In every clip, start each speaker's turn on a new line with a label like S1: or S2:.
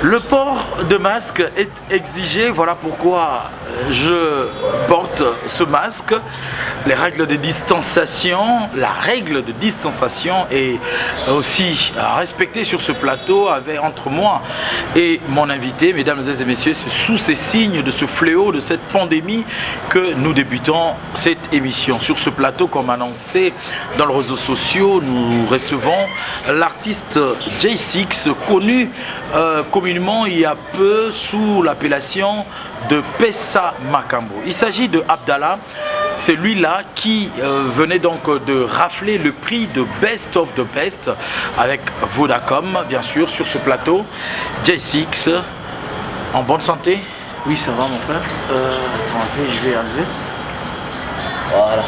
S1: Le port de masque est exigé, voilà pourquoi je porte ce masque. Les règles de distanciation, la règle de distanciation est aussi respectée sur ce plateau avec, entre moi et mon invité. Mesdames et messieurs, c'est sous ces signes de ce fléau, de cette pandémie que nous débutons cette émission. Sur ce plateau, comme annoncé dans les réseaux sociaux, nous recevons l'artiste J6, connu communément il y a peu sous l'appellation de Pessa Makambo. Il s'agit de Abdallah, c'est lui-là qui venait donc de rafler le prix de Best of the Best avec Vodacom, bien sûr, sur ce plateau. J6, en bonne santé?
S2: Oui, ça va mon frère. Attends un peu, je vais enlever. Voilà.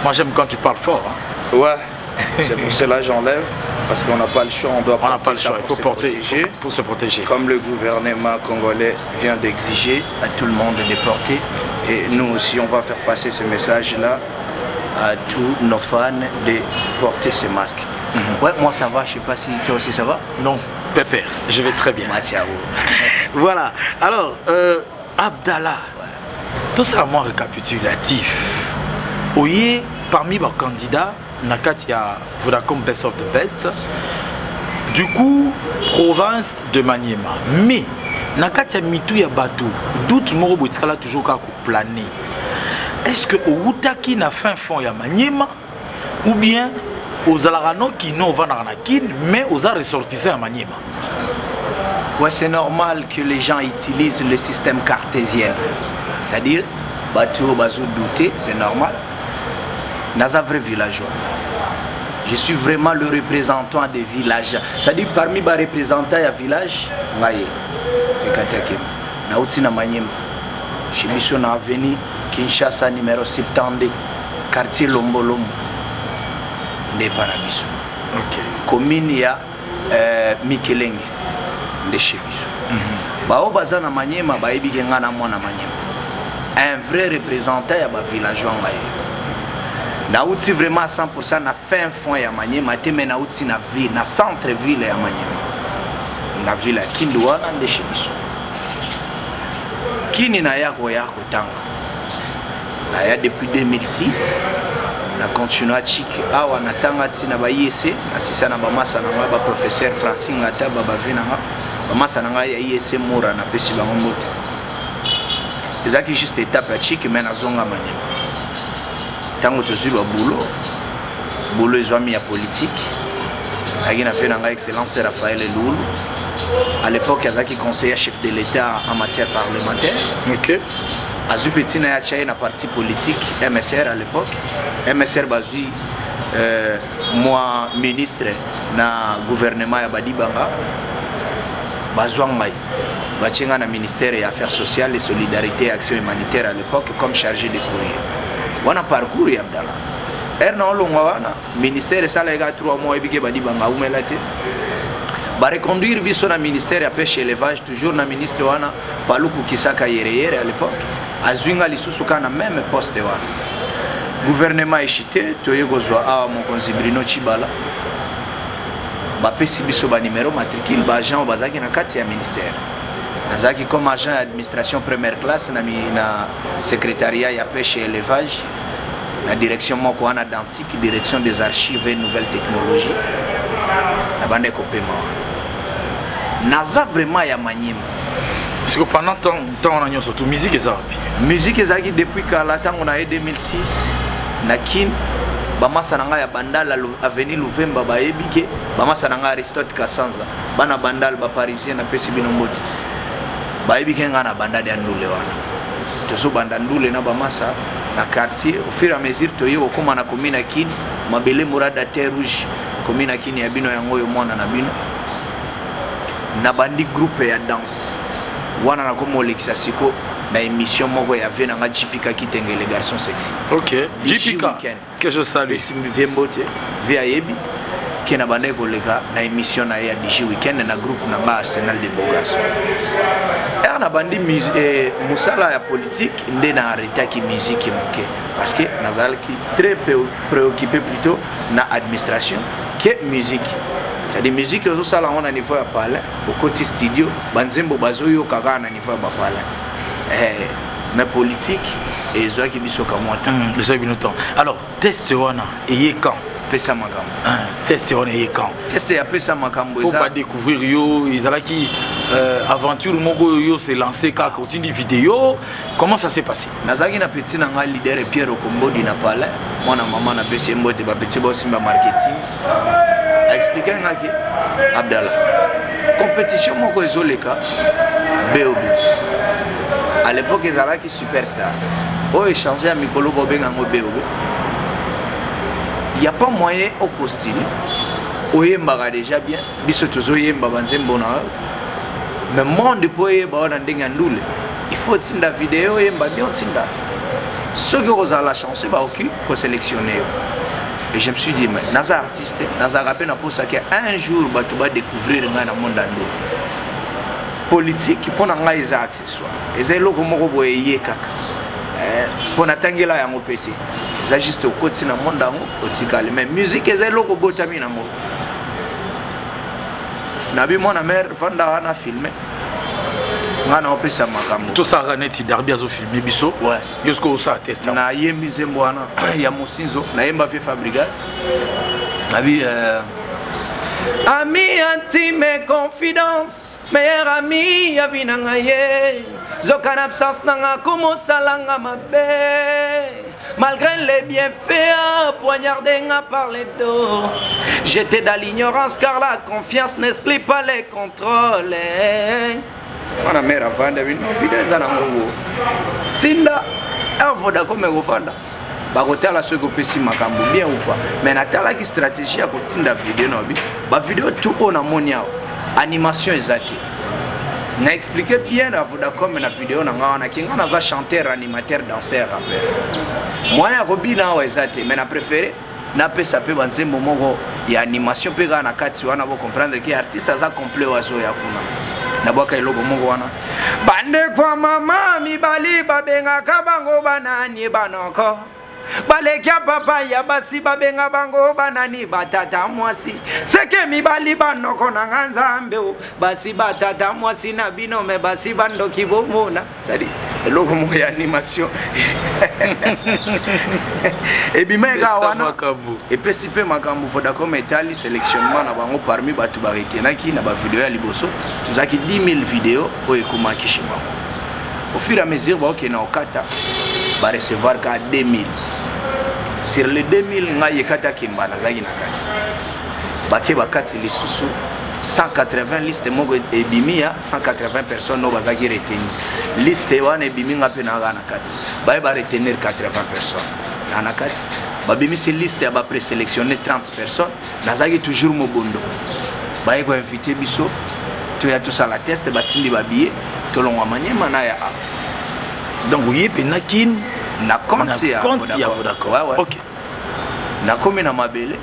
S1: Moi j'aime quand tu parles fort. Hein.
S2: Ouais, c'est pour cela que j'enlève. Parce qu'on n'a pas le choix, on doit
S1: on n'a pas le choix,
S2: il faut porter
S1: pour se protéger.
S2: Comme le gouvernement congolais vient d'exiger à tout le monde de porter. Et nous aussi, on va faire passer ce message-là à tous nos fans de porter ces masques. Ouais, moi ça va, je sais pas si toi aussi ça va.
S1: Non, pépère, je vais très bien. Voilà, alors, Abdallah, tout ça, moi, récapitulatif. Oui, parmi les candidats, Nakati a Vodacom Best of the Best. Du coup, province de Maniema. Mais, Nakati a mitou ya batou. Doute moro boitkala toujours ka planer. Est-ce que au Outaki na fin fond ya Maniema ou bien aux Alarano qui n'ont pas d'arnaquin, mais aux ressortissants à Maniema?
S2: Ouais, c'est normal que les gens utilisent le système cartésien. C'est-à-dire, bateau, bazou, douté, c'est normal. Dans un vrai villageois. Je suis vraiment le représentant des villages. C'est-à-dire, parmi les représentants du village, je suis Maniema. Chez Mission Avenue, Kinshasa, numéro 70, quartier Lombolombo. De Parabiso. Commune ya Mikelenge de chez Biso. Bao bazana Maniema baibi ngana mwana Maniema. Un vrai représentant ya ba villageois ngaye. Na outi vraiment à 100% na fin fond ya Maniema te mais na outi na ville na centre ville ya Maniema. Na ville ya Kindouana de chez Biso. Kini na yako tanga. Na ya depuis 2006. Na continue à chik awa na tanga tina ba IEC asisa na ba masa na ba professeur Francine ngata ba vina ba masa na ya IEC mura na pesi ba ngomote ezaki juste étape ya chik mais na zonga Maniema tango tozi ba boulot ezwami ya politique aki na fait na excellence Raphaël Loulou à l'époque azaki conseiller chef de l'État en matière parlementaire.
S1: OK.
S2: Azu petit na ya na parti politique MSR à l'époque. MSR bazui moi ministre na gouvernement ya Badibanga bazwangai bachenga na ministère des affaires sociales et solidarité et action humanitaire à l'époque comme chargé de courrier. Wana parcours ya Abdallah. Erna olongwa wana ministère ça les gars 3 mois ebike Badibanga umelati. Ba reconduire biso na ministère ya pêche et élevage toujours na ministre wana Paluku Kisaka Yereyere à l'époque. Azwinga lisusu kana même poste wana. Gouvernement échité, toyegozwa awa mokonzi Bruno Chibala. Ba pesi biso ba numéro matricule ba agent bazaki na kati ya ministère. Azaki comme agent administration première classe na secrétariat ya pêche et élevage. La direction moko wana d'antique, direction des archives et nouvelles technologies. Na bande ko pema. Naza vraiment ya Maniema.
S1: Parce que pendant temps on a surtout musique et ça.
S2: Musique ezaki depuis kala tango na 2006 na kin bamasa nanga ya bandal avenue Louvemba baebike bamasa nanga Aristote Kasanza bana bandal ba parisien na pesi binomboti baebike ngana bandal ya ndule wana tozo bandandule na bamasa na quartier au fur et à mesure toyo koma na commune kin mabele Mourada Terre Rouge commune kin ya bino yango yo mwana na bino na bandi groupe ya danse wana na komo Alexia Siko na émission moko ya vena nga JPK qui tengue les garçons sexy.
S1: OK. JPK que je salue.
S2: Simi Vembote via Yebi qui na bande kolega na émission na ya DJ Weekend na groupe na Arsenal de beaux garçons. Et na bandi musala ya politique ndé na arrêté ki musique moké parce que nazal qui très préoccupé plutôt na administration que musique. c'est des musiques aux salles on a niveau à parler au côté studio banzembo bazoyo kaka na niveau à parler mais politique et zo qui biso kamota
S1: les binoton alors test wana et quand
S2: pesa makambo
S1: test wana et quand
S2: test ya pesa makambo
S1: pour pas découvrir yo izala qui aventure moko yo s'est lancé kaka otindi vidéo comment ça s'est passé
S2: nazaki na petit na nga leader Pierre Okombodi na parler mwana mama na pesi mbote ba petit boss simba marketing expliquer ngaki Abdallah compétition moko ezoleka BOB à l'époque ezalaki superstar o échanger à mikolo ko benga ngo BOB il y a pas moyen au postuler oyemba déjà bien biso tozoyemba banzembo na mais monde poye ba na ndenga ndule il faut tinda vidéo yemba bien tinda ceux qui ont la chance ba oki ko sélectionner et je me suis dit mais naza artiste naza rapé na posa que un jour ba tu va découvrir nga na monde ndo politique pour na nga isa accessoire eza loko moko boye kaka pour na tangela yango pété eza juste au côté na monde ngo otikale mais musique eza loko botami na mo nabi mon mère vanda na filmer ngana opesa makambo
S1: to ça net derby azo filmer biso
S2: ouais
S1: yosko ça test
S2: na yembi zembwana ya Mosinzo na yemba fait Fabrigas nabi ami intime confidence meilleur ami ya vinanga ye zoka na absence nanga komo salanga mabe malgré les bienfaits poignardé par les dos j'étais dans l'ignorance car la confiance n'exclut pas les contrôles mana mère avanda bino vidéo za nango tinda avoda comme gofanda bakotala ceux qui pesi makambo bien ou pas mais natala qui stratégie à kotinda vidéo na bi ba vidéo tout on a monia animation ezati na expliquer bien la Vodacom na vidéo na ngana kinga na za chanteur animateur danseur rappeur moi ya kobina wa ezati mais na préféré na pesa pe banzembo moko ya animation pe na kati wana bo comprendre que artiste aza complet wazo ya kuna na boka iloko moko wana bande kwa mama mibali babenga kabango banani banoko balekia papa ya basi babenga bango banani batata mwasi seke mibali banoko na nzambe basi batata mwasi na bino me basi bando kibomona sadi eloko moko ya animation et bimeka wana et pesipe makambo Vodacom etali sélectionnement na bango parmi batu baretenaki na ba vidéo ya liboso tuzaki 10 000 vidéos o ekomaki chez bango au fur et à mesure ba okena okata ba recevoir ka 2000 sur les 2000 nga yekata kimba na zaki na kati bake bakati lisusu 180 liste moko ebimia 180 personnes no bazaki retenir liste wana ebiminga pe na kati ba retenir 80 personnes na kati babimi se liste ya ba présélectionner 30 personnes nazaki toujours mobondo ba ko inviter biso to ya tout ça la test batindi ba billet to longwa manyema na ya
S1: donc oui penakin
S2: na compte ya
S1: Vodacom
S2: ouais.
S1: OK
S2: na komi na mabele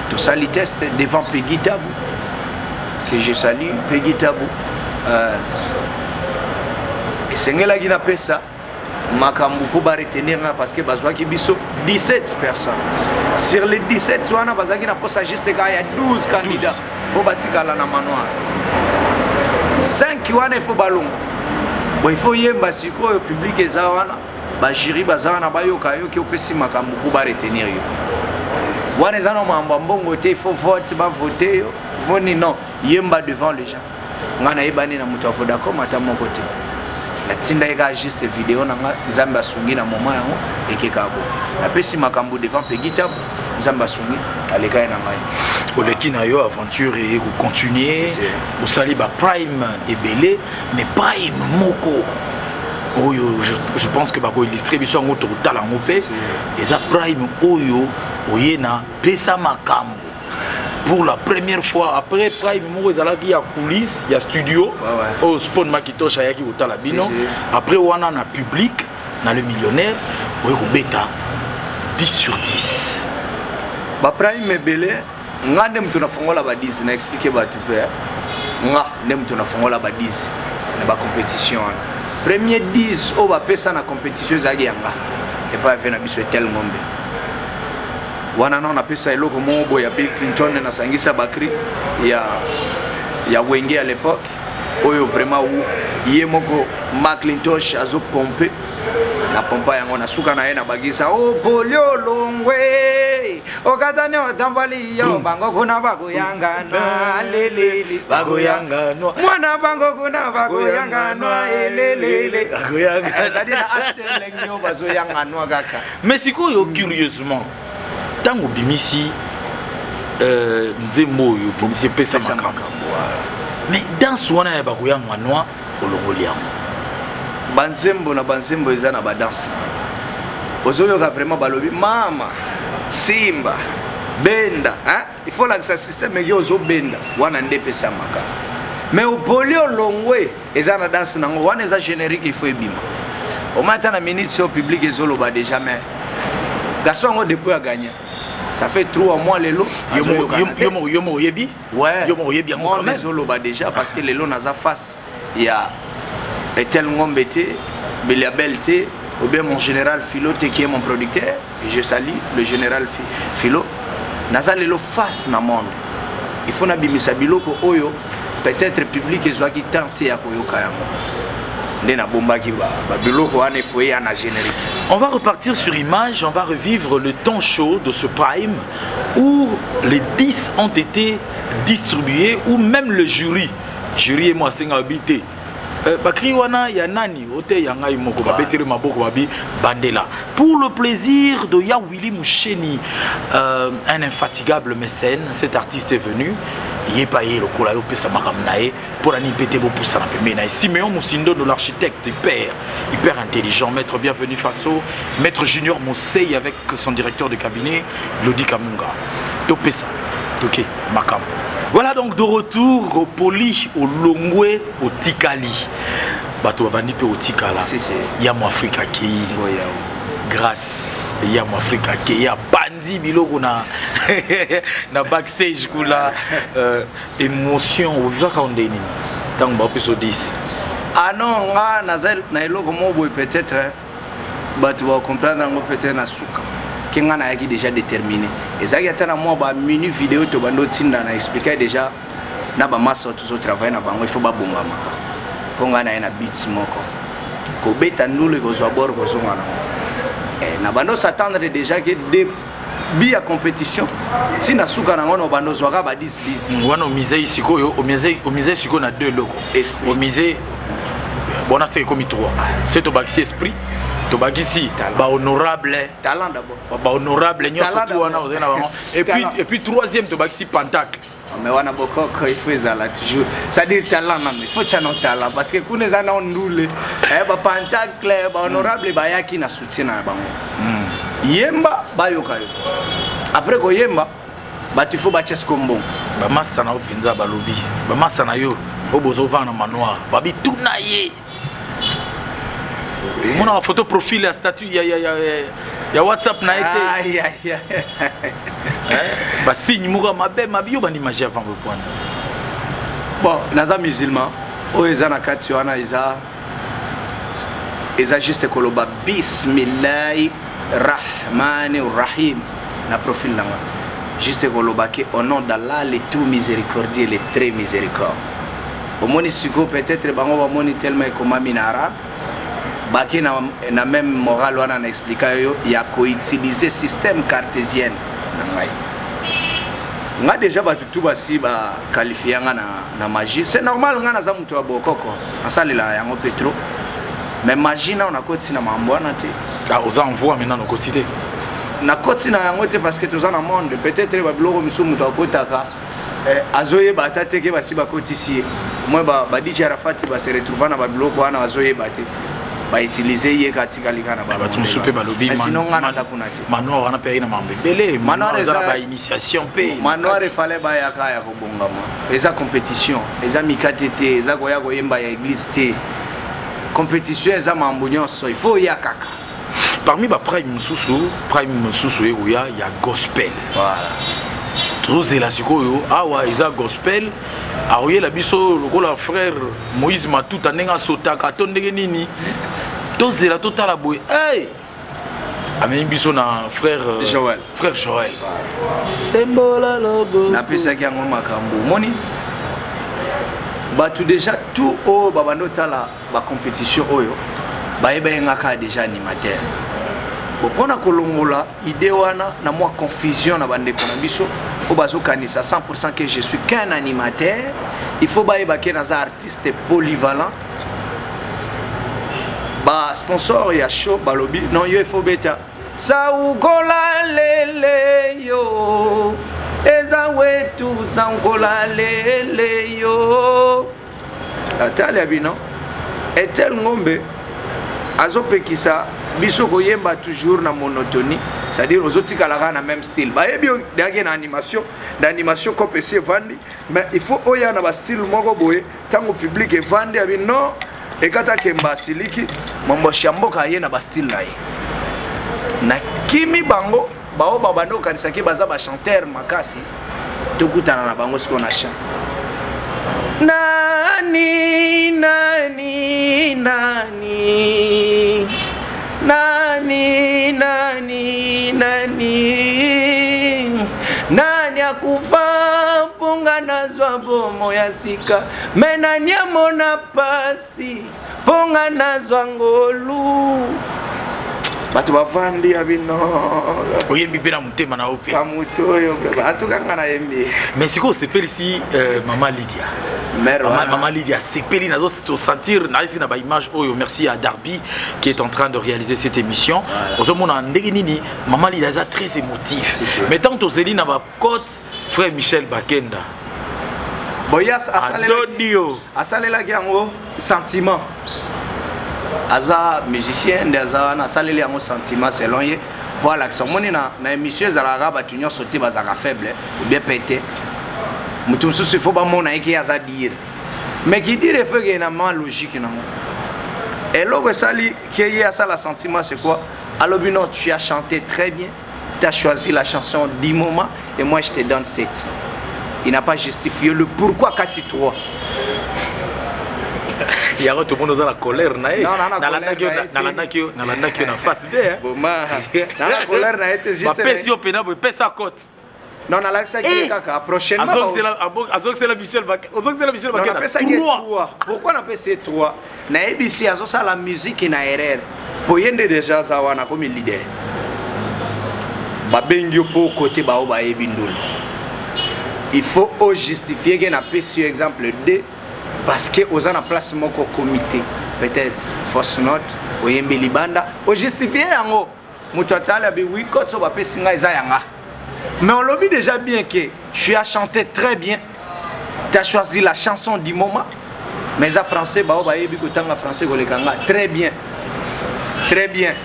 S2: to sali test devant Peggy Tabou que je salue Peggy Tabou esengela gina pesa makambu ko ba retenir parce que bazwaki biso 17 personnes sur les 17 wana bazaki na posa juste ka ya 12 candidats ko batikala na manoir 5 wana il faut balongo bon il faut yemba siko public eza wana ba jury bazana ba yoka yoki opesi makambu ko ba retenir yo wana zana mamba mbongo te il faut vote ba voter yo voni non yemba devant les gens ngana ebani na mutu Vodacom ata moko te la tinda ega juste vidéo na nzamba sungi na moment yango ekekabo apesi makambu devant Peggy Tabou nzamba sungi aleka na ngai
S1: oleki na yo aventure et vous continuer vous sali ba prime ebele mais prime moko oyo je pense que bako illustrer biso ngo to tala ngo pe eza prime oyo oyena pesa makambo pour la première fois après prime moko ezalaki ya coulisses ya studio au spawn makitosha yaki utala bino après wana na public na le millionnaire oyo kobeta 10 sur 10
S2: ba prime ebele nga nde mtu nafongola ba 10 na expliquer ba tu peux nga nde mtu nafongola ba 10 na ba compétition premier 10 au ba pesa na compétition zaki yanga et pas fait na biso tel ngombe wana na pesa eloko mobo ya Bill Clinton na Sangisa Bakri ya Wenge à l'époque oyo vraiment yé moko Macintosh azo pomper na pompa yango na suka na ye na bagisa o polio longwe okatane otambali yo bango kuna bakuyangana lelele bakuyangana mwana bango kuna bakuyangana elelele bakuyangana sadina Asterling yo bazoyangana kaka.
S1: Mais sikoyo curieusement tango bimisi nzembo yo bimisi pesa makambo. Mais dans wana ya bakuyangana olongoliamo
S2: banzembo na banzembo eza na badanse ozoyoka vraiment balobi mama simba benda hein? Il faut que ça système yo ozobenda wana nde pesa maka mais opolio longwe eza na danse nango wana eza générique il faut ebima au matin na minute au public ezoloba déjà mais garçon ngo depuis a gagné ça fait 3 mois lelo
S1: yomo yebi
S2: ouais
S1: yomo yebi
S2: moi ezoloba déjà parce que lelo naza face il y a tel ngombete Beliabelté ou bien mon général Philo qui est mon producteur et je salue le général Philo naza lelo face na monde il faut na bimisa biloko oyo peut-être public ezwaki tenter ya koyoka yango ndena bombaki ba biloko ane foye ana générique.
S1: On va repartir sur image, on va revivre le temps chaud de ce prime où les 10 ont été distribués, ou même le jury et moi c'est habité bakri wana ya nani ote ya ngai moko babetere maboko babi bandela pour le plaisir de Ya Willy Moucheni, un infatigable mécène. Cet artiste est venu yepaye lokola yo pesa makamnae pour ani pété bo poussa na pemena Siméon Moussindo de l'architecte hyper intelligent, maître bienvenu Faso, maître Junior Mosei avec son directeur de cabinet Lodi Kamunga to pesa ok makam. Voilà donc de retour au Poli, au Longwe, au Tikali. Bato bandi pe au Tikala. Yamo Afrika ki. Grâce Yamo Afrika ki ya bandi biloko na na backstage kula émotion au vivaka ondeni. Tant ba peso 10.
S2: Ah non, nga nazel na eloko mobo peut-être bato ba comprendre ngo peut-être na suka. Kenga na yaki déjà déterminé. Et ça y a tellement moi ba mini vidéo to bando tinda na expliquer déjà na ba maso tout travail na bango il faut ba bonga maka. Konga na ina beats moko. Ko beta ndule ko zo bord ko zo ngana. Et na bando s'attendre déjà que des bi à compétition. Si na suka na ngono bando zo ka ba 10.
S1: Wana au musée sikoyo au musée sikoyo na deux locaux. Au musée bon c'est comme 3. C'est au baxi esprit. Tobakisi ba honorable
S2: talent d'abord
S1: ba honorable nyoso tu wana ozena bango et puis troisième tobakisi pentacle
S2: mais wana bokoko il faut ezala toujours ça dire talent na il faut chano talent parce que kuneza na ndule ba pentacle ba honorable ba yaki na soutien na bango yemba ba yokayo après ko yemba ba tu faut ba chesko mbongo
S1: ba massa na opinza ba lobi ba massa na yo obozo vana manoir ba bituna ye. Mon a photo profil à statut ya WhatsApp na été ba signe muga mabe mabio bani magie avant le point.
S2: Bon naza musulman o ezana kati wana eza juste koloba bismillahir rahmanir rahim na profil langa juste koloba ke au nom d'Allah le tout miséricordieux le très miséricorde. Au moni siko peut-être bango ba moni tellement comme minara baki na même moral wana na expliquer yo ya ko utiliser système cartésien ngai nga déjà ba tutu basi ba qualifier nga na magie c'est normal nga na za mutu wa bokoko asalela yango petro mais magie na on a koti na mambo wana te
S1: ka oza envoie maintenant na quotidien
S2: na koti na yango te parce que toza na monde peut-être ba bloko miso mutu akotaka azoye ba tateke basi ba kotisi moi ba DJ Arafati ba se retrouver na ba bloko wana azoye ba te ba utiliser ye katika likana ba
S1: tu soupe balobi
S2: sinon ngana za kunati
S1: manoir wana pe ina mambe belé manoir za ba initiation pe
S2: manoir il fallait ba ya ka ya ko bongama eza compétition eza mikatete eza ko ya ko yemba ya église te compétition eza mambo nyonso il faut ya kaka
S1: parmi ba prime mususu eruya ya gospel
S2: voilà
S1: tozela sikoyo awa eza gospel aoyela biso lokola frère Moïse Matuta ndenge asotaka to ndenge nini tozela totala boye hey Ameni biso na frère
S2: Joël.
S1: Frère Joël. Sembola logo.
S2: Na pesa ki yango makambo. Moni. Ba tout déjà tout o babando tala ba compétition oyo. Ba yeba ngaka déjà animateur. Bon pona kolongola idée wana na moi confusion na bande ko na biso o bazo kanisa 100% que je suis qu'un animateur. Il faut ba yeba que naza artiste polyvalent. Ba sponsor ya show balobi non yo il faut beta saugola lele yo eza wetu saugola lele yo atali abino etel ngombe azopekisa biso koyemba toujours na monotonie, c'est-à-dire aux autres kalaka na même style ba yebi dage na animation d'animation ko PC vandi mais il faut oya na ba style moko boye tango public e vandi abi non ekata kemba siliki mambo shamboka ye na ba style na ye na kimi bango bao babando kanisa ki baza ba chanteur makasi tokutana na bango siko na chant nani nani nani nani nani nani nani akufa punga nazwa bomo ya sika me nani amona pasi punga nazwa ngolu batu bavandi abino
S1: oyembi pena mutema na ope
S2: kamuti oyo atukanga na yembi
S1: mais siko sepeli si maman Lydia maman Lydia sepeli nazo sentir na ici na ba image oyo merci à Darby qui est en train de réaliser cette émission ozomona ndenge nini maman Lydia est très émotif mais tant tozeli na ba côte frère Michel Bakenda
S2: boyas asalela yango sentiment aza musicien ndaza na saleli yango sentiment selon ye voilà que somoni na émission zalaka batunyo sauter bazaka faible ou bien pété mutum susu faut ba mona eki aza dire mais qui dire fait que na man logique na et logo sali qui y a ça la sentiment c'est quoi alobino tu as chanté très bien tu as choisi la chanson 10 moments et moi je te donne 7 il n'a pas justifié le pourquoi 4 3
S1: il y a tout le monde dans la colère na na face bien
S2: dans la colère na été juste
S1: pesi au pena pesa cote
S2: non na l'accès qui kaka prochainement
S1: azok c'est la Michel Bakenda
S2: pourquoi on a fait 3 na ABC azo ça la musique na erreur boyende déjà ça wana comme leader ba bengi po côté ba o ba ebindul il faut justifier que na pesi exemple 2 parce que aux en place moko comité peut-être fausse note oyembi libanda o justifier yango mutotala bi oui quand so ba pesinga eza yanga mais on lobby déjà bien que tu as chanté très bien tu as choisi la chanson du moment mais ça français ba ba yebi ko tanga français ko lekanga très bien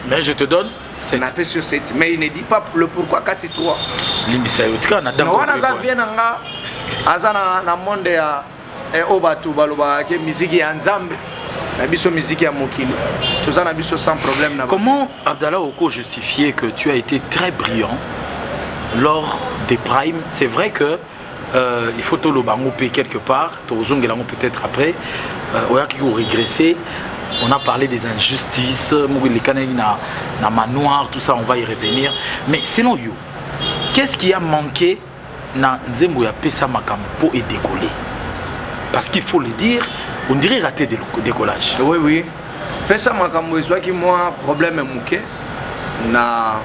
S1: mais je te donne
S2: c'est na pe sur 7 mais il ne dit pas le pourquoi 4 3
S1: limbisa yotika na dango
S2: wana za vient nga azana na monde ya et obatu baloba ke musique ya nzambe na biso musique ya mokili toza na biso sans problème na
S1: comment Abdallah Oko justifier que tu as été très brillant lors des primes c'est vrai que il faut le bango quelque part tozongelango peut-être après oyaki ko régresser on a parlé des injustices les kanani na manoir tout ça on va y revenir mais selon you qu'est-ce qui a manqué na nzembo ya pesa makampo et décoller parce qu'il faut le dire, on dirait raté de décollage.
S2: Oui. Pesa makambo ezwaki moi problème muke na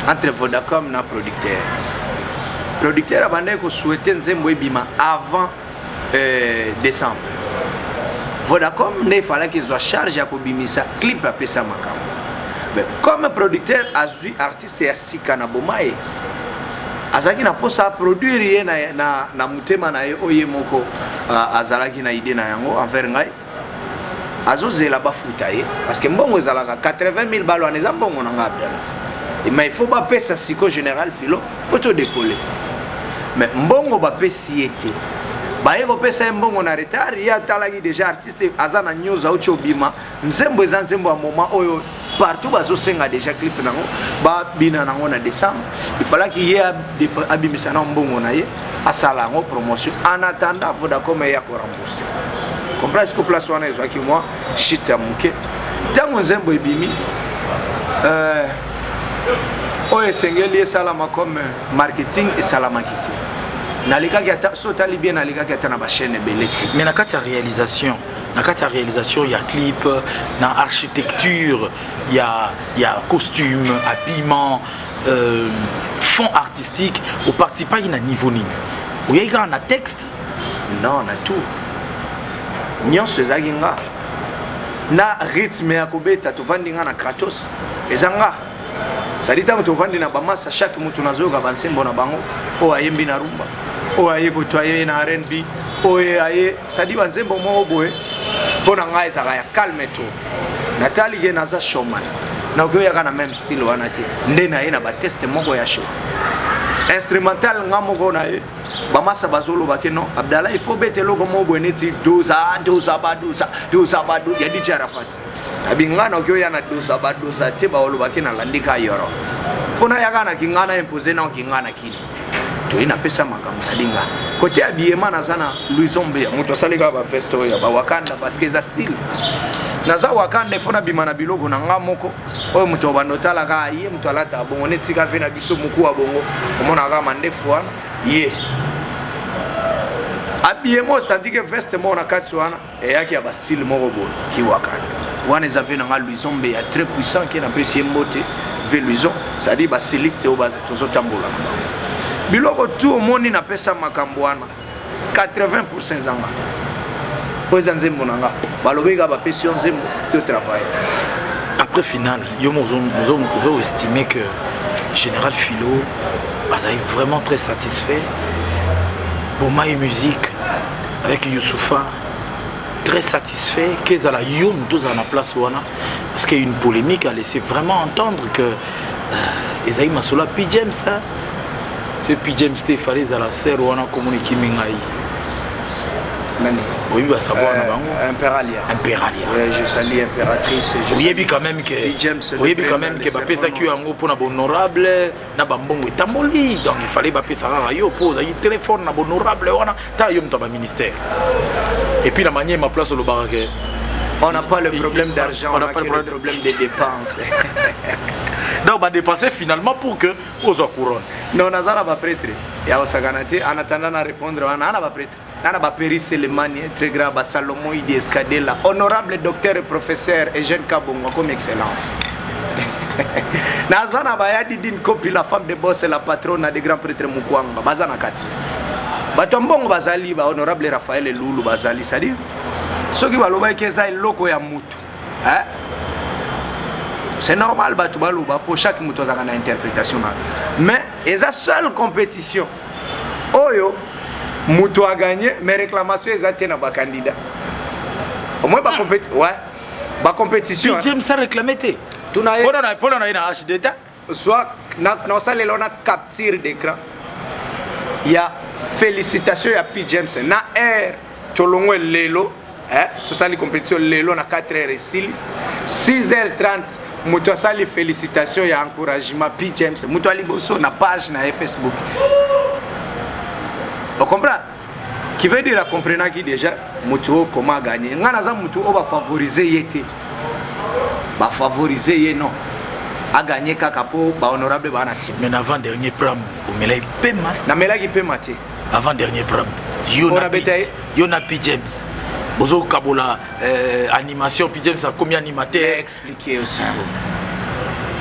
S2: entre Vodacom na producteur. Producteur abandé ko souhaiter nzembo ebima avant décembre. Vodacom ne fallait qu'ils soient chargé à kobimisa clip à pesa makambo. Mais comme producteur azui artiste ya sika na bomae azaki na posa produire ye na mutema na ye oye moko azalaki na idée na yango envers ngai azozela bafuta ye parce que mbongo ezalaka 80 000 balles wana eza mbongo na nga Abdallah mais il faut bapesa siko général filo poto décoller mais mbongo bapesi ye te baye kopesa ye mbongo na retard ye atalaki déjà artiste aza na news auti obima nzembo eza nzembo ya moment oyo partout bazosenga déjà clip nango babina nango na décembre il fallait qu'il y ait abimisa na mbongo na ye asala yango promotion en attendant Vodacom ya ko rembourser comprends ce que place wana ezwaki moi shit ya muke tango nzembo ebimi oyo esengeli esalama comme marketing esalamaki te nalikaki ata so otali bien nalikaki ata na bachaîne ebele te.
S1: Mais na kati ya réalisation il y a clip, na architecture, il y a costume, habillement, fond artistique, au parti pas il y a niveau ni. Ou il y a un texte?
S2: Non, na tout. Nyonso ezaki nga. Na rythme ya kobeta tovandi nga na kratos. Ezanga. Sadi tango tovandi na bamasa chaque mutu nazoyoka bansembo na bango. O ayembi na rumba. O aye kotoye na R&B. O aye sadi bansembo moko boye. Bona nga ezaka ya calme to. Natali ke naza showman. Na okoyaka na même style wana te. Nde na ye na ba test moko ya show. Instrumental nga moko na ye. Bamasa bazolo bake non. Abdallah il faut bete logo mo boneti doza ya DJ Arafat. Abingana okoya na doza te ba olo bake na landika yoro. Fona yaka na kingana imposer na kingana kini. To ina pesa makambo sadinga. Côté habillement na sana Louis Zombe moto salika ba festo ya ba Wakanda parce que za style. Naza Wakanda fona bimana biloko na nga moko oyo moto bandotala ka ye moto alata bongo netika fe na biso muku wa bongo omona ka mandefu wana ye habillement tandis que veste mo na kati wana eyaki ya ba style moko bo ki Wakanda wana ezave na nga Louis Zombe ya très puissant qui na pesi mbote ve Louison ça dit ba céleste o ba tozo tambola biloko tout omoni na pesa makambo wana 80% zanga poza nzembo nanga balobeka ba passion nzembo de travail.
S1: Après final vous estimez que Général Philo est vraiment très satisfait. Boma et musique avec Youssoufa très satisfait qu'ils a la yom tous à la place wana parce qu'il y a une polémique a laissé vraiment entendre que Esaïe Masola P James ça c'est P James Stéphane à la serre wana communiquer mingai. Oui, bah savoir
S2: Imperalia. Oui, je salue impératrice.
S1: Oui, quand même que oui, quand même que Bapé ça qui est en gros pour honorable, na bambongo et tamboli. Donc il fallait Bapé ça yo pose, il téléphone na honorable wana ta yom ta ministère. Et puis la manière ma place au baraque.
S2: On n'a pas le problème d'argent, on n'a pas le problème des dépenses.
S1: Donc on va dépenser finalement pour que aux couronne.
S2: Non, Nazara va prêtre. Et à Osaganate, en attendant à répondre, on a va prêtre. Nana ba Péris Selemani, très grave, Salomon Idi Escadela, honorable docteur et professeur Eugène Kabongo comme excellence. Nazana Bayadi Din Kopi, la femme de boss et la patronne des grands prêtres Mukwanga, Bazana Kati. Batombongo Bazali, honorable Raphaël et Loulou Bazali, c'est-à-dire, ceux qui vont le faire, c'est loko ya mutu. C'est normal, pour chaque mutu a une interprétation. Mais, c'est la seule compétition. Oyo, Moutou a gagné, mais réclamation est atteinte à ba candidat. Au moins ba compétition, ouais, ba compétition.
S1: J'aime ça réclamer té.
S2: Tout na.
S1: Pour na HD ta.
S2: Soit na salle on a capture d'écran. Il y a félicitations à P James na air tolongwe lelo, tout ça les compétitions lelo na 4h 6h30 Moutou a les félicitations et encouragement P James. Moutou a liboso na page na Facebook. On comprend? Qui veut dire comprendre qui déjà Moutou comment gagner. Nganaza Moutou va favoriser yete. Va favoriser yé non. A gagner kakapo ba honorable ba nasi.
S1: Mais avant dernier pram, au melai pema.
S2: Na melai pema te.
S1: Avant dernier pram. Yona P James. Bozo Kabola animation P James a combien animateur
S2: expliquer aussi.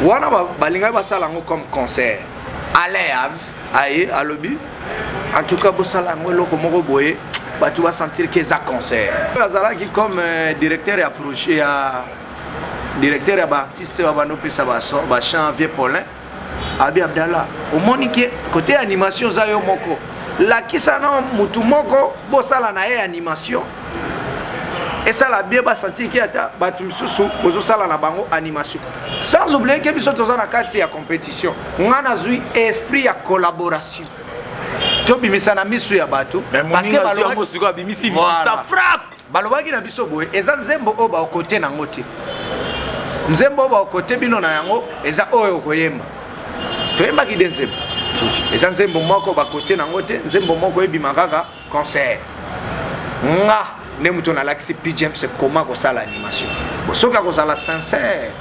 S2: Wana balinga ba salango comme concert. Allez aïe à lobby. En tout cas, Bossala Ngolo Komoro Boye, tu vas sentir que c'est un concert. Azala qui comme directeur et approché à directeur et artiste à Banopé Sabasso, Bachan Vieux Paulin, Abi Abdallah. Au monique côté animation Zayo Moko. La qui s'en Moutou Moko, Bossala na animation. Et ça la bien sentir qu'il y a Batum Soussou, Bozosala na bango animation. Sans oublier que biso tozana kati ya compétition. On a zui esprit à collaboration. Tobimisa na misu ya bato
S1: parce que baloba siko bimisi ça frappe
S2: balobaki na biso boye eza nzembo o ba côté na ngote nzembo ba côté bino na yango eza oyo koyemba toyemba ki nzembo eza nzembo moko ba côté na ngote nzembo moko ebima kaka concert nga ne muto na laxi P James comment ko sala animation bosoka ko sala sincère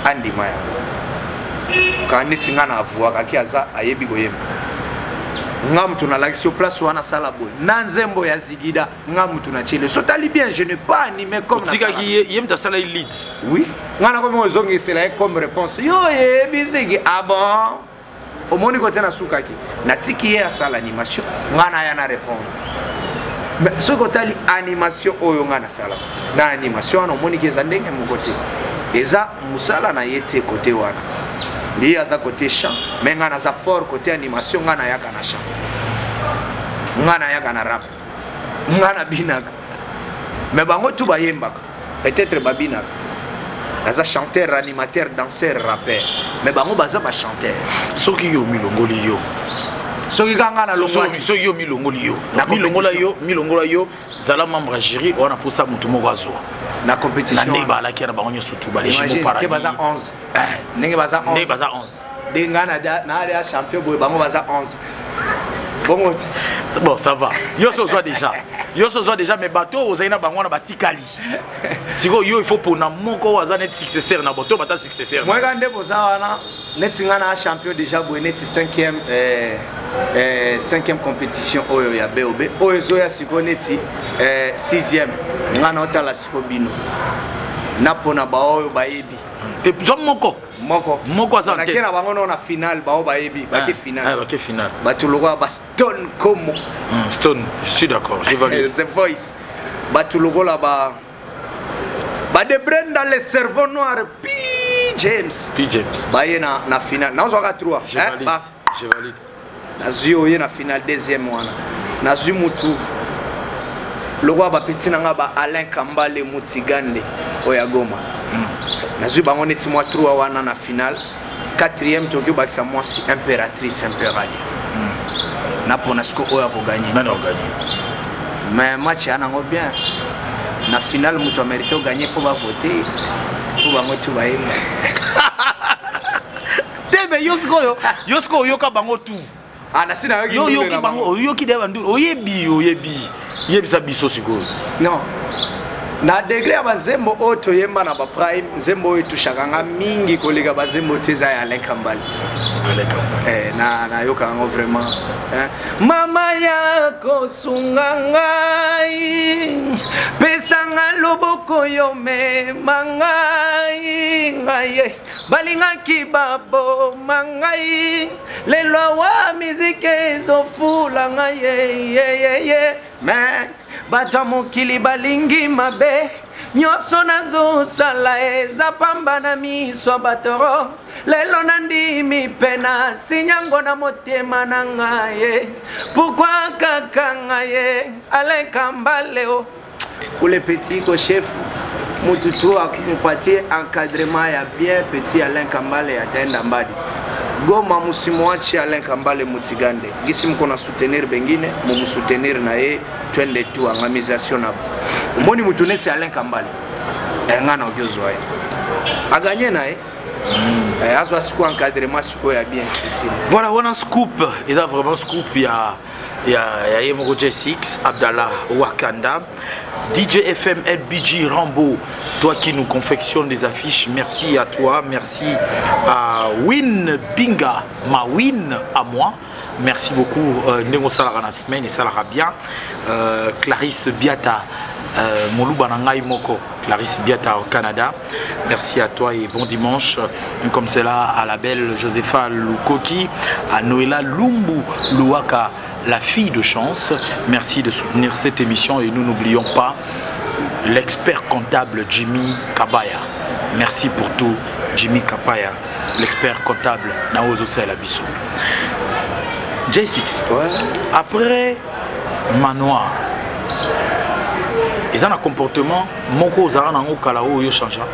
S2: andima yango ka neti nga na avuaka ki aza ayebi koyemba nga mutu na l'action place wana sala boy na nzembo ya zigida nga mutu na chele so tali bien je n'ai pas animé comme na
S1: tika ki yem ta sala lead
S2: oui nga na komo zongi c'est là comme réponse yo yebi zigi ah bon omoni kote na sukaki na tiki ya sala animation nga na ya na répondre mais ce kotali animation oyo nga na sala na animation na omoni ki za ndenge mu kote eza musala na yete kote wana ndi aza côté chant mais nga na za fort côté animation nga na yaka na chant nga na yaka na rap nga na binaka mais bango tout bayembaka peut-être babinaka aza chanteur animateur danseur rappeur mais bango baza ba chanteur
S1: soki yo milongoli yo
S2: soki kanga na longwani
S1: soki yo milongoli yo milongola yo zala membre jury on a pour ça mutu moko azwa
S2: na compétition
S1: na neba la kia na bango nyoso tu bale jimo paradis
S2: ke baza 11 ndenge baza 11
S1: ndenge baza 11
S2: de nga na ya champion boy bango baza 11
S1: bon ça va yo so soit déjà mais bateau ozaina bango na batikali siko yo il faut pour na moko waza net successeur na bateau bata successeur
S2: moi quand ndebo za wana net nga na champion déjà boy net 5e compétition oyo ya BOB oyo zo ya siko net 6e nga na otala siko bino na pona ba oyo bayebi
S1: te moko aza
S2: tête na bango na finale ba bayebi ba ke finale
S1: ba ke finale
S2: ba tulogo ba Stone comme
S1: Stone je suis d'accord je valide
S2: The Voice ba tulogo la ba de Brenda le cerveau noir P James ba ye na finale na zo ka 3
S1: je valide
S2: na zio ye na finale deuxième wana na zu mutu logo ba petit na nga ba Alain Kambale Mutigande oya Goma nazui bango neti mwa 3 wana na finale 4e Tokyo bakisa mwasi impératrice impériale na pona siko oya ko gagner mais match yana ngo bien na finale mutu amérité gagner faut ba voter faut bango tu ba yema
S1: tebe yosko yoka bango tu
S2: ana sina
S1: yo ki bango yo ki dewa ndu oyebi sa biso siko
S2: non na degré ya bazembo oto yemba na ba prime zembo etushaka nga mingi koleka bazembo teza ya Alain Kambale na yoka ngo vraiment mama yako sunga ngai pesanga loboko yo me mangai ngai balingaki babo mangai lelo wa mizike zofula ngai ye mais bata mokili balingi mabe nyoso nazo sala eza pamba na miso batoro lelo nandimi pena sinyango na motema na ngaye pourquoi kaka ngaye Alain Kambale pour les petits ko chef mututu akumpatie encadrement ya bien petit Alain Kambale atenda mbadi Goma musimwachi Alain Kambale Mutigande gisi mko na soutenir bengine mu soutenir na ye twende tu angamisation na umoni mutunetse Alain Kambale ngana ogyozwa a gagné na ye azwa siku encadrement siku ya bien difficile
S1: voilà on a scoop et là vraiment scoop il y a Yemoro J6 Abdallah Wakanda DJ FM LBG Rambo, toi qui nous confectionne des affiches, merci à toi, merci à Win Binga, ma Win à moi, merci beaucoup Nengo Salara na semaine et Salara bien, Clarisse Biata Moluba Nangai Moko, Clarisse Biata au Canada, merci à toi et bon dimanche, comme c'est là à la belle Josepha Lukoki, à Noëlla Lumbu Luaka, la fille de chance. Merci de soutenir cette émission et nous n'oublions pas l'expert comptable Jimmy Kabaya. Merci pour tout Jimmy Kabaya, l'expert comptable Naozo Salabiso. J6,
S2: ouais.
S1: Après Manoir, ils ont un comportement moko zara nango kala oyo changea.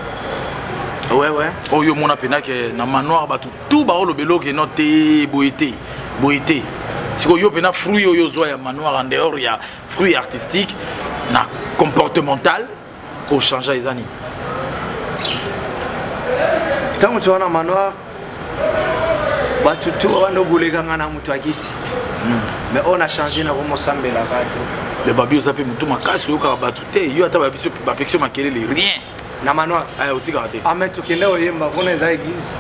S2: Ouais.
S1: Oyo mona pena ke na Manoir batu tout ba olobelo ke noté boité. Si vous avez un fruit ya Manoir en dehors, il y a fruit artistique, na comportemental, pour changer les années.
S2: Quand tu as un Manoir, tu as un mais on a changé na Romosambe la
S1: le babi osape mutu makasi yo ka batute yo ata babiso perfection makele rien.
S2: na manoir mais tokende oyemba mpona eza église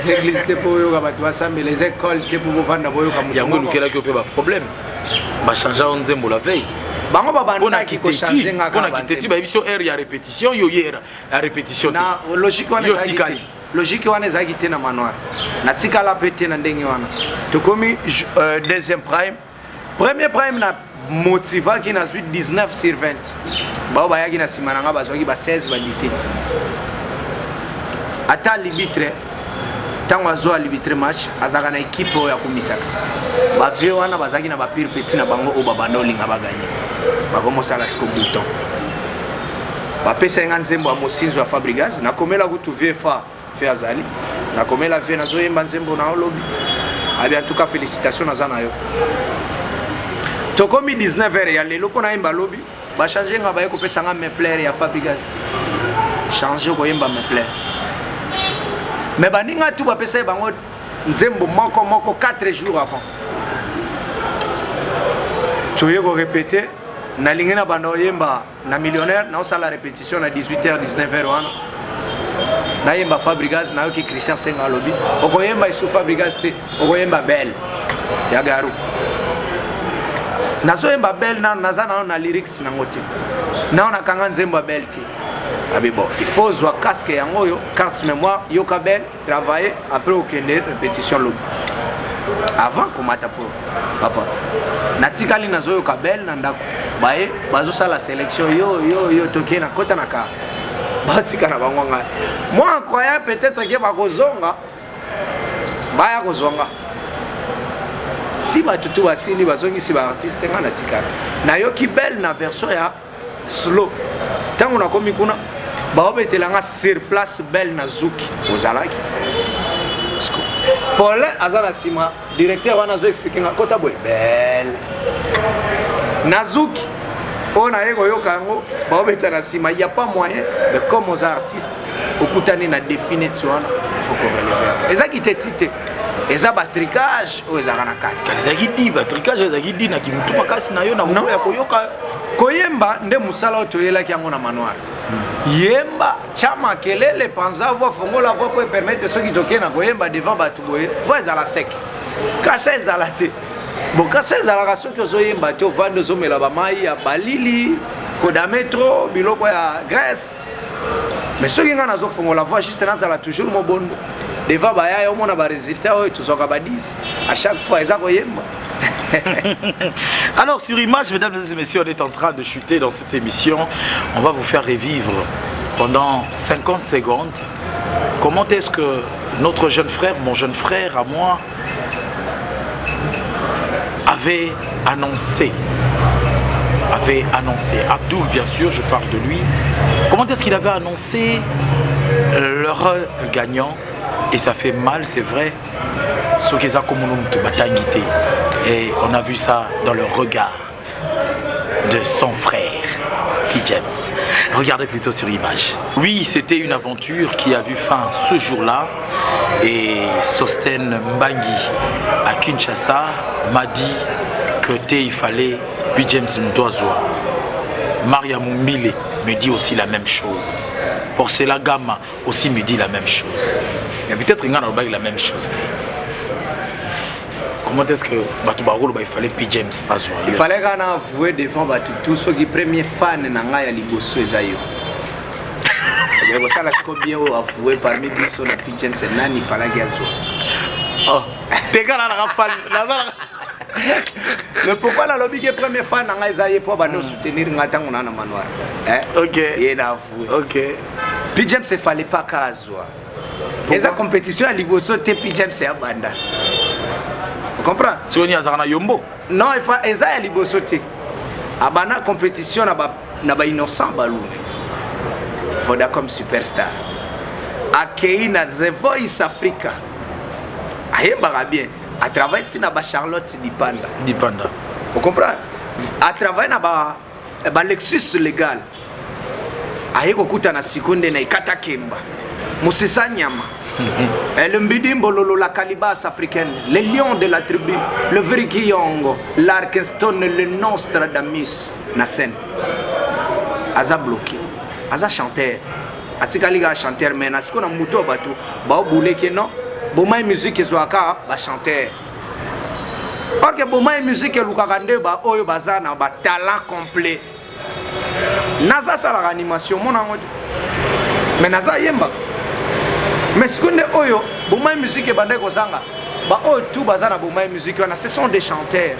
S2: église te mpo oyoka bato basambela eza école te mpo bovanda boyoka
S1: yango elukelaki mpe baproblème bachange o nzembo la veille
S2: bango babandaki kochange ngaka
S1: nakiteti bayebi so aire ya répétition yo yera ya répétition
S2: na logique wana ezalaki te na manoir natikala mpe te na ndenge wana tokomi deuxième prime premier prime na motivaki na suite 19 sur 20 bao bayaki na nsima na nga bazwaki ba 16 ba 17 ata arbitre ntango azwa arbitre match azalaka na ekipe oyo akomisaka bavie wana bazalaki na bapire peti na bango oyo babanda olinga baganye bakomosala siko bouton bapesaki nga nzembo ya mosinzo ya Fabregas nakomela kutu vie fa fe azali nakomela vie nazoyemba nzembo na olobi abi en tout cas félicitations naza na yo tokomi 19h ya lelo mpona yemba lobi bachange nga baye kopesa nga mepler ya Fabregas change koyemba mepler mais baninga tu bapesa bango nzembo moko 4 jours avant toye ko répéter nalingi na banda oyemba na millionnaire na osala répétition na 18h 19h wana nayemba Fabregas nayoki Christian Senga lobi okoyemba isu Fabregas te okoyemba belle ya garu nazoyemba belle naza nao na lyrics nango te nao nakanga nzembo ya belle te abi bon il faut zwa casque yango oyo carte mémoire yoka belle travailler après okende répétition lobi avant komata po papa natikali nazoyoka belle na ndako baye bazosala sélection yo toke na kota na ka batika na bango ngai moi croyais peut-être que bakozonga baya kozonga si batutu basili bazongisi ba artiste nga natikala nayoki belle na version ya slow tango nakomi kuna baobetelanga sur place belle na zuki ozalaki Paul aza na sima directeur wana zo expliquer nga kota boy belle nazuki on a yoka yango baobeta na sima il y a pas moyen mais comme aux artistes okutani na définition wana faut qu'on le faire ezaki tetite eza batricage o ezaka na kati
S1: ezaki di batricage ezaki di na kimutu makasi na yo na moyo ya koyoka
S2: koyemba nde musala otoyelaki yango na manoir yemba chama kelele panza voix fongola voix pour permettre ceux qui toke na koyemba devant batu boye voix ezala sec kasha ezala te bon kasha ezalaka soki ozoyemba te ovanda ozomela bamai ya balili koda metro biloko ya Grèce mais soki nga nazofongola voix juste nazala toujours mobondo devant baya omona ba résultat oyo tozwaka ba 10 à chaque fois eza koyemba.
S1: Alors sur Image, mesdames et messieurs, on est en train de chuter dans cette émission. On va vous faire revivre pendant 50 secondes comment est-ce que notre jeune frère, mon jeune frère à moi, avait annoncé, Abdoul bien sûr, je parle de lui, comment est-ce qu'il avait annoncé leur gagnant. Et ça fait mal, c'est vrai, et on a vu ça dans le regard de son frère, P. James. Regardez plutôt sur Image. Oui, c'était une aventure qui a vu fin ce jour-là. Et Sosten Mbangi à Kinshasa m'a dit que il fallait P. James Mdozoa. Maria Mumbile me dit aussi la même chose. Porcela Gama aussi me dit la même chose. Mais peut-être qu'il y a la même chose. Comment est-ce que il fallait P. James Mdozoa?
S2: Il fallait qu'on avoué devant tous ceux qui premiers fans n'anga liboso ezayo. Mais ça là bien avoué parmi tous ceux P. James nani fallait gazo.
S1: Oh, t'es gars là fan.
S2: Mais pourquoi la lobby qui est premier fan n'anga ezayo pour nous soutenir ngatango na manoir.
S1: OK.
S2: Il a avoué.
S1: OK.
S2: P. James il fallait pas kazoa. Et sa compétition à liboso te P. James c'est abanda. Vous comprenez? Non, il faut eza liboso te. Abana compétition na ba innocent balou. Voda comme superstar. Akei na The Voice Africa. Ayemba bien. A travailler na ba Charlotte Dipanda. Vous comprenez? A travailler na ba Lexus légal. Ayeko kuta na sikonde na ikata kemba. Musisa nyama. Le Mbidimbo Lolo, la calebasse africaine, les lions de la tribu, le Vrikiyongo, l'Arkeston, le Nostradamus, Nasen. Aza bloqué. aza chanteur atikali ga chanteur mais na siko na muto bato ba obule ke non bomai musique ezwaka ba chanteur parce que bomai musique elukaka nde ba oyo baza na ba talent complet naza sala animation mona ngoti mais naza yemba mais siko nde oyo bomai musique bande kozanga ba oyo tout baza na bomai musique wana ce sont des chanteurs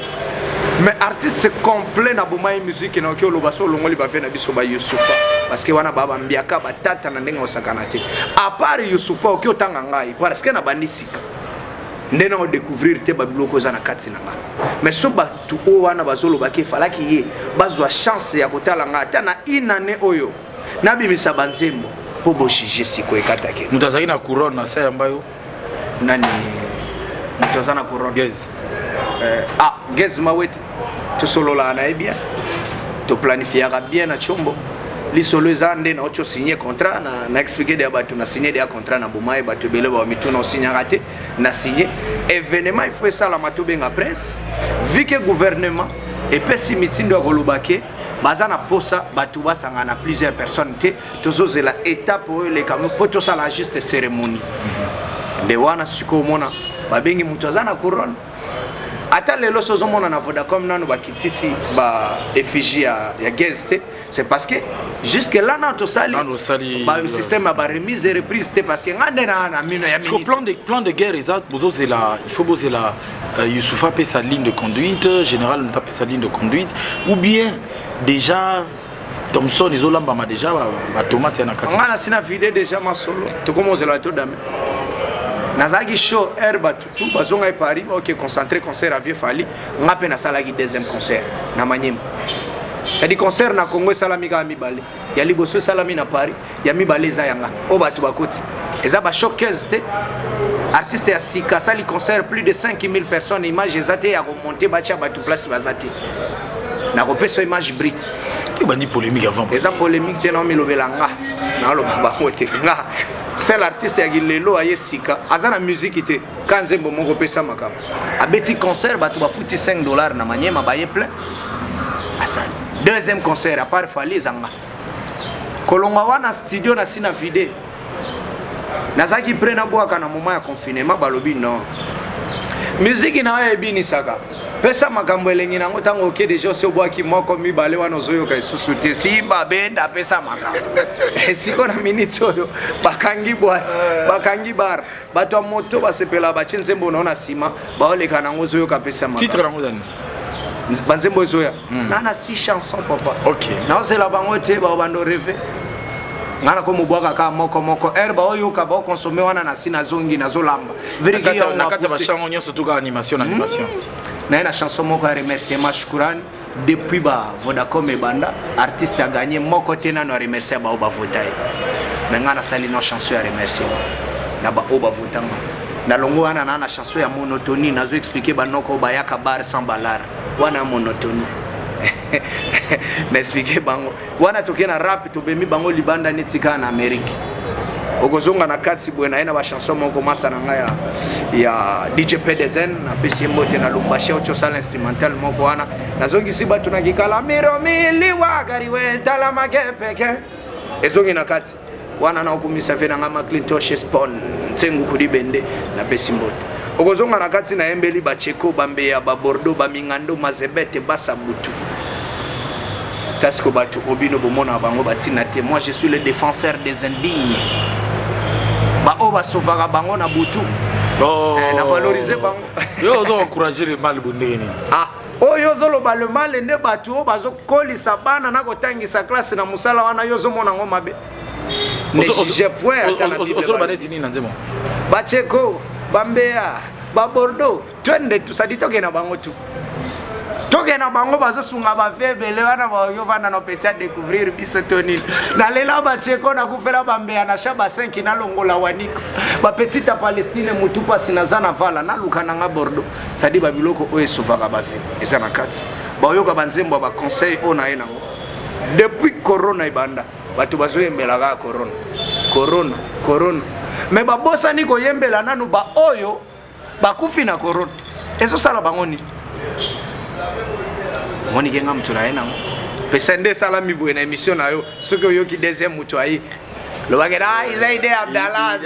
S2: mais artiste complet na bomai musique na okyo loba so longoli ba fe na biso ba Youssoufa parce que wana baba mbiaka batata na ndenga osakana te à part Youssoufa okyo tanga ngai parce que na bandisika ndena o découvrir te ba biloko za na kati na ngai mais so ba tu o wana bazolo ba ke falaki ye bazwa chance ya kotala nga ata na inane oyo na bimisa banzembo po boshije siko ekatake
S1: mutazaki na couronne na sa mbayo
S2: nani mutazana couronne
S1: yes
S2: Gez maweti to solo la na bien to planifiera bien na chombo li solo zande na ocho signer contrat na expliquer de batu na signer des contrats na bomai batu bele ba mitu na signer raté na signer événement il faut ça la matobe nga presse vu que gouvernement et pesi mitindo kolobake bazana posa batu basanga na plusieurs personnes te tozo la étape les camus poto ça la juste cérémonie de wana siko mona babengi mutu azana couronne ata lelo sozo mona na Vodacom nanu bakitisi ba effigie ya Gez, c'est parce que jusque là na to sali ba système ba remise et reprise parce que ngande na mino ya
S1: minute plan de guerre exact bozo zela il faut bozer la Youssoufa paie sa ligne de conduite général tape sa ligne de conduite ou bien déjà Thomson izolamba ma déjà ba tomate na kati
S2: ngana sina vidéo déjà ma solo to comment zela to dame nazaki show herba tutu bazonga Paris OK concentré concert à vieux fali ngape na salaki deuxième concert na Manyema ça dit concert na Congo salami ka mibale ya liboso salami na Paris ya mibale za yanga o batu bakoti eza ba showcase te artiste ya sika sali concert plus de 5000 personnes image ezate ya remonter bacha batu place bazate na kopeso image brite
S1: tu bandi polémique avant
S2: eza polémique te na milobelanga na lo baba mote nga c'est l'artiste ya gilelo ayesika azana musique te kanzembo moko pesa makamba abeti concert batu ba futi $5 na Manyema baye plein asali deuxième concert à part fali zanga kolonga wana studio na sina vidéo nazaki prena boaka na moment ya confinement balobi non musique na ya ebini saka pesa makambo elengi nango tango oke déjà se boaki moko mibale wana ozoyoka isusu te simba benda pesa makambo siko na minute oyo bakangi boîte bakangi bar bato moto basepela bachi nzembo naona sima baoleka nango ozoyoka pesa makambo
S1: titre nango dani
S2: banzembo ezoya nana 6 chansons papa
S1: OK
S2: naozela bango te bando rêver ngana ko mubwaka ka moko herba oyo ka ba consommer wana na sina zongi na zolamba
S1: vérité na kata ba chango nyoso tuka animation
S2: na une chanson moko ya remerciement shukrani depuis ba Vodacom et banda artiste a gagné moko tena no remercier ba oba votai mais ngana sali no chanson ya remerciement na ba oba votanga na longo wana na chanson ya monotonie nazo expliquer ba noko ba yaka bar sans balar wana monotonie na expliquer bango wana tokena rap to bemi bango libanda netika na Amerique okozonga na kati bwena ina ba chanson moko masa na ngaya ya DJ Pedezen na pesi mbote na Lumbashi ocho sala instrumental moko wana nazongi siba tunakikala miro mili wagari we tala magepeke ezongi na kati wana na okumisa fe na ngama Clinton Spawn tsengu kudi bende na pesi mbote okozonga na kati na embeli ba Cheko bambe ya ba Bordeaux ba Mingando Mazebete basa butu tasko batu obino bomona bango batina te moi je suis le défenseur des indignes ba oba sovara bango na butu na valoriser bango
S1: yo ozo encourager le mal bondeni
S2: oyo zo loba le mal nde batu o bazo kolisa bana na kotangisa classe na musala wana yo zo mona ngo mabe ne je point atana
S1: ozo baneti nini nzemo
S2: ba Cheko bambea ba Bordeaux twende tusaditoke na bango tu toke na bango bazo sunga ba vebele wana ba yo vana no petit découvrir biso toni na lela ba Cheko na kufela bambea na shaba 5 na longola waniko ba petite Palestine mutu pasi na zana vala na lukana nga Bordeaux sadi ba biloko oyo sovaka ba ve esa na kati ba yo ka banzembo ba conseil ona ena depuis corona ibanda batu bazo yembela ka corona mais ba bossa ni ko yembela nanu ba oyo ba kufi na corona ezo sala bangoni moni kenga mtu na ena pesende sala mi bo na émission na yo soko yo ki deuxième mutuai le bagada Isaïde Abdallah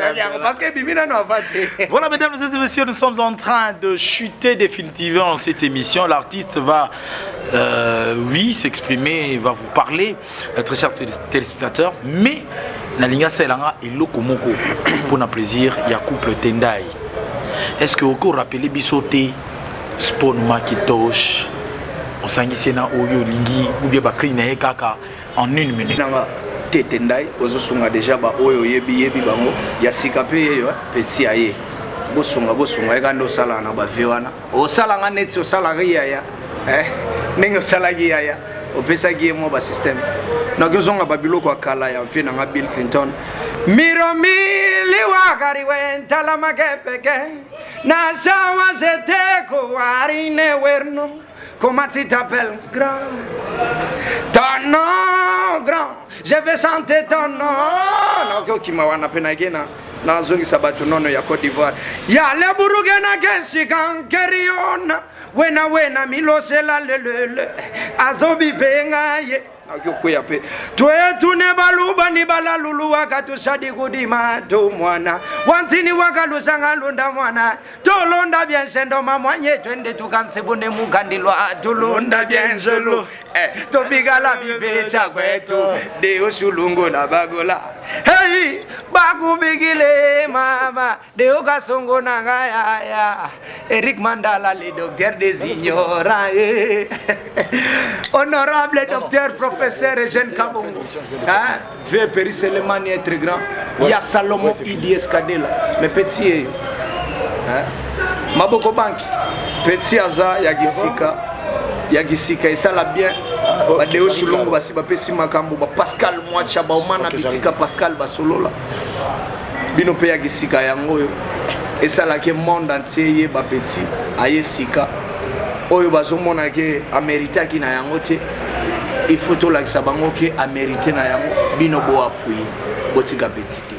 S2: parce que bimina no avate.
S1: Voilà mesdames et messieurs, nous sommes en train de chuter définitivement cette émission. L'artiste va oui s'exprimer, va vous parler, très chers téléspectateurs, mais na linga selanga et lokomoko pour na plaisir il y a couple Tendai. Est-ce que vous rappelez bisoté sport makitosh osangisena oyo lingi ou bien bakri na kaka en 1 minute?
S2: Tendai ozosunga déjà ba oyo yebi bango ya sika pe yeyo petit aye bosunga ekando sala na ba vewana o sala nga neti o sala ya ningo sala ya opesa gi mo ba system na gozonga babiloko akala ya mfe na Bill Clinton miro mili wakari wenta la makepeke na sawa zete ko warine werno. Comment tu t'appelles? Grand. Ton nom, grand. Je vais sentir ton nom. Non, qui m'a wana penagena. Na zongi sabatu nono ya Côte d'Ivoire. Ya le burugena gensi kankeriona. Wena milosela lele. Azobi pengaye. Tuetune baluba ni balalulu wakatu sadikudi mato mwana wantini wakalusanga lunda mwana tolonda biensendo mamwanye twende tukansebune mugandilwa tulonda bienselo tobigala bibecha kwetu deo sulungu na bagola hey bakubigile mama deo kasongo na ngaya Eric Mandala le docteur des ignorants honorable docteur professeur Eugène Kabongo, vieux Péri Selemani est très grand. Il y a Salomon Idi Escadela, mais petit, Maboko Banki, petit Aza, Yagisika, et ça l'a bien. Badeo Sulongo, Basiba Pessi Makambo, Pascal Mwacha, Baumana Bitika, Pascal Basolola, Binope Yagisika Yango, et ça l'a que monde entier, Bapeti, Ayesika, Oyo Bazomona ke Amerita ki na yangote. Il faut tout la que ça bango qui a mérité na yango bino bo appuyer botika petite.